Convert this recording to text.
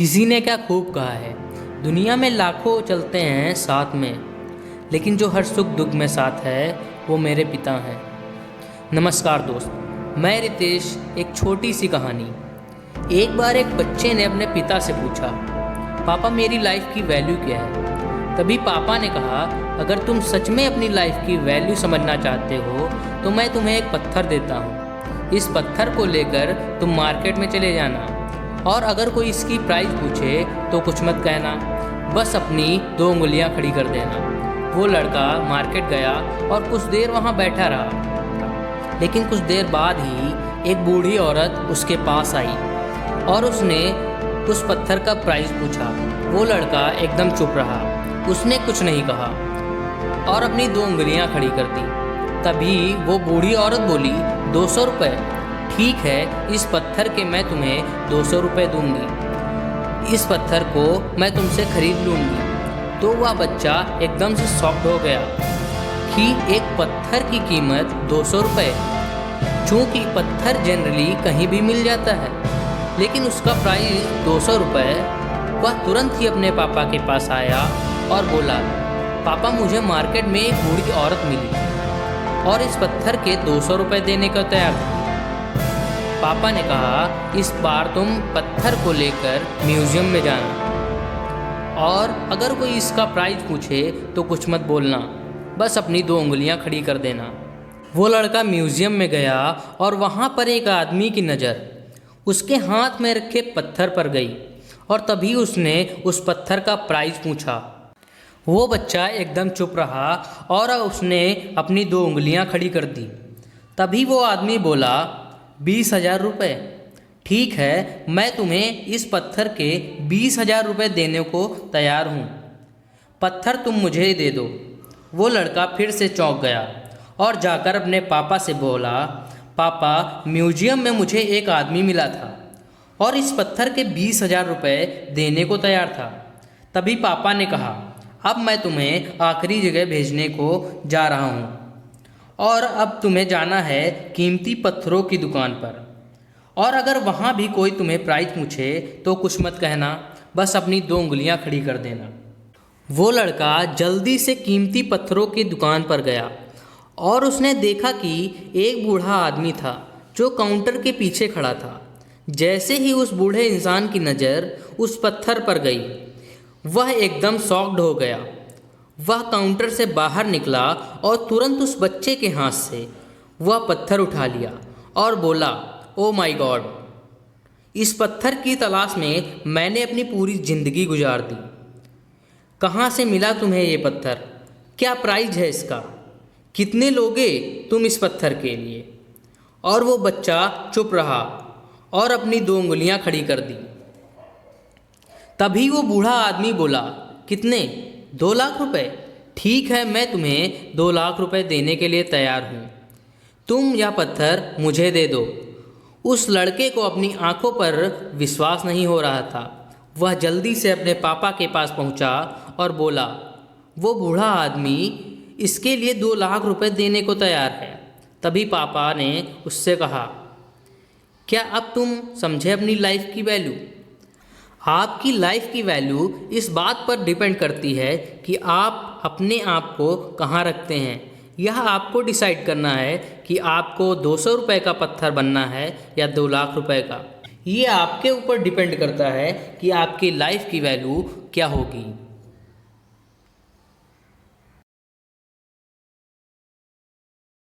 किसी ने क्या खूब कहा है, दुनिया में लाखों चलते हैं साथ में, लेकिन जो हर सुख दुख में साथ है वो मेरे पिता हैं। नमस्कार दोस्त, मैं रितेश। एक छोटी सी कहानी। एक बार एक बच्चे ने अपने पिता से पूछा, पापा मेरी लाइफ की वैल्यू क्या है। तभी पापा ने कहा, अगर तुम सच में अपनी लाइफ की वैल्यू समझना चाहते हो तो मैं तुम्हें एक पत्थर देता हूँ। इस पत्थर को लेकर तुम मार्केट में चले जाना और अगर कोई इसकी प्राइस पूछे तो कुछ मत कहना, बस अपनी 2 उंगलियां खड़ी कर देना। वो लड़का मार्केट गया और कुछ देर वहाँ बैठा रहा, लेकिन कुछ देर बाद ही एक बूढ़ी औरत उसके पास आई और उसने उस पत्थर का प्राइस पूछा। वो लड़का एकदम चुप रहा, उसने कुछ नहीं कहा और अपनी 2 उंगलियां खड़ी कर दी। तभी वो बूढ़ी औरत बोली, 200 रुपये। ठीक है, इस पत्थर के मैं तुम्हें 200 रुपये दूंगी। इस पत्थर को मैं तुमसे खरीद लूँगी। तो वह बच्चा एकदम से शॉक्ड हो गया कि एक पत्थर की कीमत 200 रुपये। चूँकि पत्थर जनरली कहीं भी मिल जाता है, लेकिन उसका प्राइस 200 रुपये। वह तुरंत ही अपने पापा के पास आया और बोला, पापा मुझे मार्केट में एक बूढ़ी औरत मिली और इस पत्थर के 200 रुपये देने को तैयार थी। पापा ने कहा, इस बार तुम पत्थर को लेकर म्यूज़ियम में जाना और अगर कोई इसका प्राइस पूछे तो कुछ मत बोलना, बस अपनी 2 उंगलियां खड़ी कर देना। वो लड़का म्यूज़ियम में गया और वहाँ पर एक आदमी की नज़र उसके हाथ में रखे पत्थर पर गई और तभी उसने उस पत्थर का प्राइस पूछा। वो बच्चा एकदम चुप रहा और उसने अपनी 2 उंगलियां खड़ी कर दी। तभी वो आदमी बोला, 20,000 रुपये। ठीक है, मैं तुम्हें इस पत्थर के 20,000 रुपये देने को तैयार हूँ। पत्थर तुम मुझे दे दो। वो लड़का फिर से चौंक गया और जाकर अपने पापा से बोला, पापा म्यूजियम में मुझे एक आदमी मिला था और इस पत्थर के 20,000 रुपये देने को तैयार था। तभी पापा ने कहा, अब मैं तुम्हें आखिरी जगह भेजने को जा रहा हूँ और अब तुम्हें जाना है कीमती पत्थरों की दुकान पर और अगर वहाँ भी कोई तुम्हें प्राइस पूछे तो कुछ मत कहना, बस अपनी 2 उंगलियां खड़ी कर देना। वो लड़का जल्दी से कीमती पत्थरों की दुकान पर गया और उसने देखा कि एक बूढ़ा आदमी था जो काउंटर के पीछे खड़ा था। जैसे ही उस बूढ़े इंसान की नज़र उस पत्थर पर गई, वह एकदम शॉक्ड हो गया। वह काउंटर से बाहर निकला और तुरंत उस बच्चे के हाथ से वह पत्थर उठा लिया और बोला, ओ माय गॉड, इस पत्थर की तलाश में मैंने अपनी पूरी ज़िंदगी गुजार दी। कहाँ से मिला तुम्हें ये पत्थर? क्या प्राइस है इसका? कितने लोगे तुम इस पत्थर के लिए? और वो बच्चा चुप रहा और अपनी 2 उंगलियां खड़ी कर दी। तभी वो बूढ़ा आदमी बोला, कितने? 2 लाख रुपए। ठीक है, मैं तुम्हें 2 लाख रुपए देने के लिए तैयार हूँ। तुम यह पत्थर मुझे दे दो। उस लड़के को अपनी आंखों पर विश्वास नहीं हो रहा था। वह जल्दी से अपने पापा के पास पहुँचा और बोला, वो बूढ़ा आदमी इसके लिए 2 लाख रुपए देने को तैयार है। तभी पापा ने उससे कहा, क्या अब तुम समझे अपनी लाइफ की वैल्यू? आपकी लाइफ की वैल्यू इस बात पर डिपेंड करती है कि आप अपने आप को कहाँ रखते हैं। यह आपको डिसाइड करना है कि आपको 200 रुपये का पत्थर बनना है या 2 लाख रुपए का। ये आपके ऊपर डिपेंड करता है कि आपकी लाइफ की वैल्यू क्या होगी।